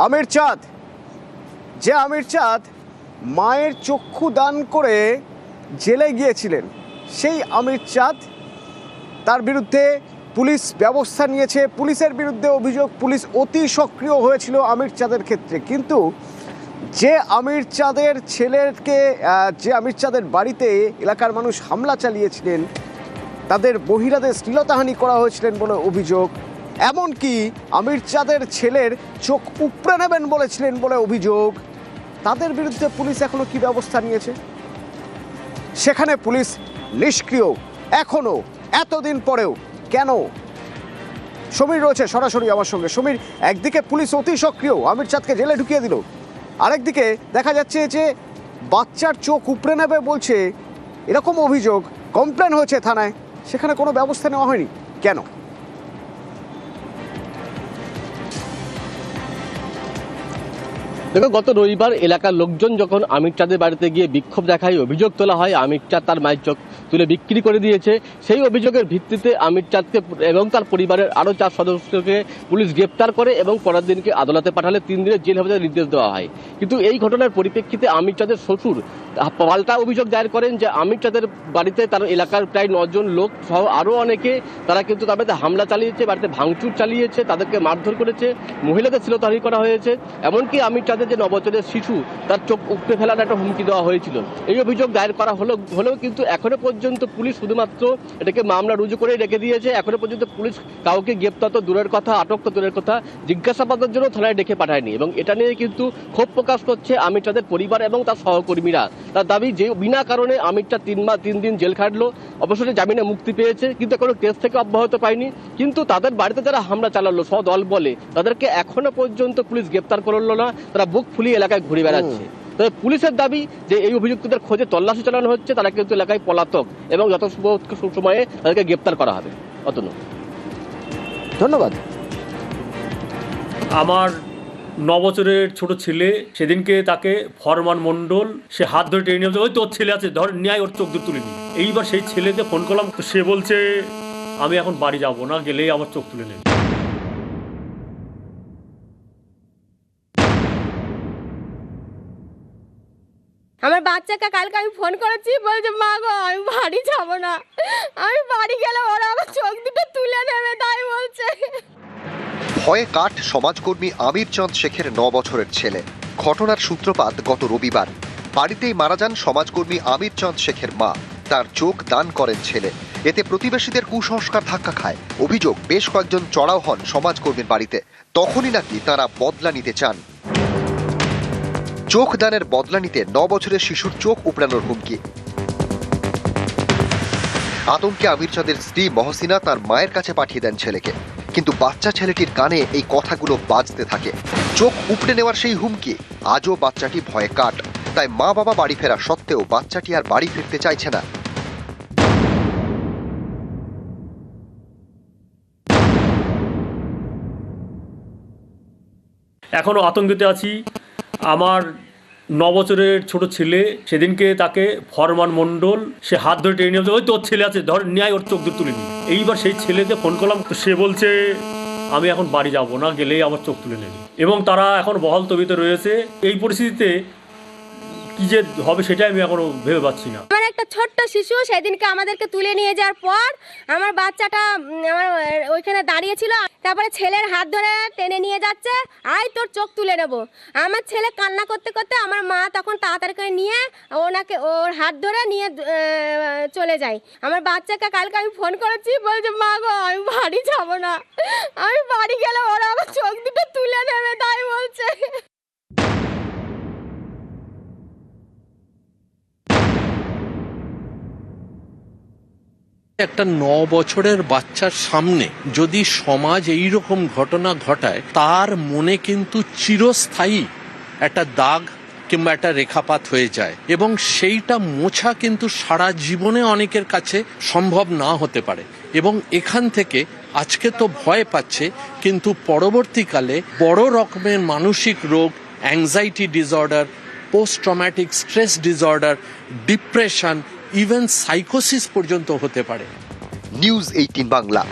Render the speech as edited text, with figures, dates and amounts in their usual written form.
আমির চাঁদ, যে আমির চাঁদ মায়ের চক্ষু দান করে জেলে গিয়েছিলেন, সেই আমির চাঁদ, তার বিরুদ্ধে পুলিশ ব্যবস্থা নিয়েছে। পুলিশের বিরুদ্ধে অভিযোগ, পুলিশ অতি সক্রিয় হয়েছিল আমির চাঁদের ক্ষেত্রে। কিন্তু যে আমির চাঁদের ছেলেকে, যে আমির চাঁদের বাড়িতে এলাকার মানুষ হামলা চালিয়েছিলেন, তাদের বহিরাদের শ্লীলতাহানি করা হয়েছিলেন বলে অভিযোগ। এমনকি আমির চাঁদের ছেলের চোখ উপড়ে নেবেন বলেছিলেন বলে অভিযোগ। তাদের বিরুদ্ধে পুলিশ এখনো কি ব্যবস্থা নিয়েছে? সেখানে পুলিশ নিষ্ক্রিয় এখনো, এতদিন পরেও। কেন? সমীর রয়েছে সরাসরি আমার সঙ্গে। সমীর, একদিকে পুলিশ অতি সক্রিয়, আমির চাঁদকে জেলে ঢুকিয়ে দিল, আরেকদিকে দেখা যাচ্ছে যে বাচ্চার চোখ উপড়ে নেবে বলছে, এরকম অভিযোগ, কমপ্লেন হয়েছে থানায়, সেখানে কোনো ব্যবস্থা নেওয়া হয়নি কেন? দেখো, গত রবিবার এলাকার লোকজন যখন আমির চাঁদের বাড়িতে গিয়ে বিক্ষোভ দেখায়, অভিযোগ তোলা হয় আমির চাঁদ তার মায়ের চোখ তুলে বিক্রি করে দিয়েছে, সেই অভিযোগের ভিত্তিতে আমির চাঁদকে এবং তার পরিবারের আরও 4 সদস্যকে পুলিশ গ্রেপ্তার করে এবং পরের দিনকে আদালতে পাঠালে 3 দিনের জেল হেফাজতের নির্দেশ দেওয়া হয়। কিন্তু এই ঘটনার পরিপ্রেক্ষিতে আমির চাঁদের শ্বশুর পাল্টা অভিযোগ দায়ের করেন যে আমির চাঁদের বাড়িতে তার এলাকার প্রায় 9 জন লোক সহ আরও অনেকে, তারা কিন্তু তার বাড়িতে হামলা চালিয়েছে, বাড়িতে ভাঙচুর চালিয়েছে, তাদেরকে মারধর করেছে, মহিলাদের শ্লীলতাহানি করা হয়েছে। এমনকি আমির চাঁদের যে 9 বছরের শিশু, তার চোখ উপড়ে ফেলার একটা হুমকি দেওয়া হয়েছিল। এই অভিযোগ দায়ের করা হলেও কিন্তু এখনো পর্যন্ত পুলিশ শুধুমাত্র এটাকে মামলা রুজু করে রেখে দিয়েছে। এখনো পর্যন্ত পুলিশ কাউকে গ্রেপ্তার তো দূরের কথা, আটক তো দূরের কথা, জিজ্ঞাসাবাদের জন্য থানায় ডেকে পাঠায়নি। এবং এটা নিয়ে কিন্তু ক্ষোভ প্রকাশ করছে আমির চাঁদের পরিবার এবং তার সহকর্মীরা। তার দাবি যে বিনা কারণে আমির চাঁদ 3 দিন জেল খাটলো, অবশেষে জামিনে মুক্তি পেয়েছে, কিন্তু কোনো কেস থেকে অব্যাহত পায়নি। কিন্তু তাদের বাড়িতে যারা হামলা চালালো সদল বলে, তাদেরকে এখনো পর্যন্ত পুলিশ গ্রেপ্তার করলো না, তারা বুক ফুলিয়ে এলাকায় ঘুরে বেড়াচ্ছে। তবে পুলিশের দাবি যে এই অভিযুক্তদের খোঁজে তল্লাশি চালানো হচ্ছে, তারা কিন্তু এলাকায় পলাতক এবং যত সময়ে তাদেরকে গ্রেপ্তার করা হবে। অতনু, ধন্যবাদ। আমার 9 বছরের ছোট ছেলে, সেদিনকে তাকে ফরমান মণ্ডল সে হাত ধরে টেনে নিয়ে, ওই তোর ছেলে আছে, ধর ন্যায়, ওর চোখ দূর তুলে নি। এইবার সেই ছেলেকে ফোন করলাম, তো সে বলছে আমি এখন বাড়ি যাব না, গেলেই আমার চোখ তুলে নেবে। আমার বাচ্চাকে কালকে আমি ফোন করেছি, বলছে মা গো আমি বাড়ি যাব না, আমি বাড়ি গেলে ওরা আমার চোখ দুটো তুলে নেবে, তাই বলছে। ভয়ে কাঠ সমাজকর্মী আমির চাঁদ শেখের 9 বছরের ছেলে। ঘটনার সূত্রপাত গত রবিবার। বাড়িতেই মারা যান সমাজকর্মী আমির চাঁদ শেখের মা, তার চোখ দান করেন ছেলে। এতে প্রতিবেশীদের কুসংস্কার ধাক্কা খায়। অভিযোগ, বেশ কয়েকজন চড়াও হন সমাজকর্মীর বাড়িতে, তখনই নাকি তারা বদলা নিতে চান। চোখ দানের বদলা নিতে 9 বছরের শিশুর চোখ উপড়ানোর হুমকি। আতঙ্কে আমির চাঁদের স্ত্রী মহসিনা তার মায়ের কাছে পাঠিয়ে দেন ছেলেকে, কিন্তু বাচ্চা ছেলেটির কানে এই কথাগুলো বাজতে থাকে। চোখ উপড়ে নেওয়ার সেই হুমকি, আজও বাচ্চাটি ভয়ে কাঠ। তাই মা বাবা বাড়ি ফেরা সত্ত্বেও বাচ্চাটি আর বাড়ি ফিরতে চাইছে না। এখনও আতঙ্কিত আছি। আমার 9 বছরের ছোট ছেলে, সেদিনকে তাকে ফরমান মণ্ডল সে হাত ধরে টেনে নিয়ে, ওই তোর ছেলে আছে, ধর ন্যায়, ওর চোখ দূর তুলে নি। এইবার সেই ছেলেকে ফোন করলাম, তো সে বলছে আমি এখন বাড়ি যাব না, গেলেই আমার চোখ তুলে নেবে। এবং তারা এখন বহাল তবিতে রয়েছে। এই পরিস্থিতিতে কি যে হবে সেটাই আমি এখনো ভেবে পাচ্ছি না। আমার একটা ছোট্ট শিশু সেদিনকে আমাদেরকে তুলে নিয়ে যাওয়ার পর আমার বাচ্চাটা আমার ওইখানে দাঁড়িয়ে ছিল, তারপরে ছেলের হাত ধরে টেনে নিয়ে যাচ্ছে, আয় তোর চোখ তুলে নেবো। আমার ছেলে কান্না করতে করতে আমার মা তখন তাড়াতাড়ি করে নিয়ে ওনাকে ওর হাত ধরে নিয়ে চলে যায়। আমার বাচ্চাকে কালকে আমি ফোন করেছি, বলছে মা গো আমি বাড়ি যাব না, আমি বাড়ি গেলে ওরা আমার চোখ দুটো তুলে নেবে, তাই বলছে। একটা 9 বছরের বাচ্চার সামনে যদি সমাজ এই রকম ঘটনা ঘটায়, তার মনে কিন্তু চিরস্থায়ী একটা দাগ কিংবা একটা রেখাপাত হয়ে যায়, এবং সেইটা মোছা কিন্তু সারা জীবনে অনেকের কাছে সম্ভব না হতে পারে। এবং এখান থেকে আজকে তো ভয় পাচ্ছে, কিন্তু পরবর্তীকালে বড় রকমের মানসিক রোগ, anxiety disorder, post traumatic stress disorder, depression, even সাইকোসিস পর্যন্ত হতে পারে। নিউজ 18 বাংলা।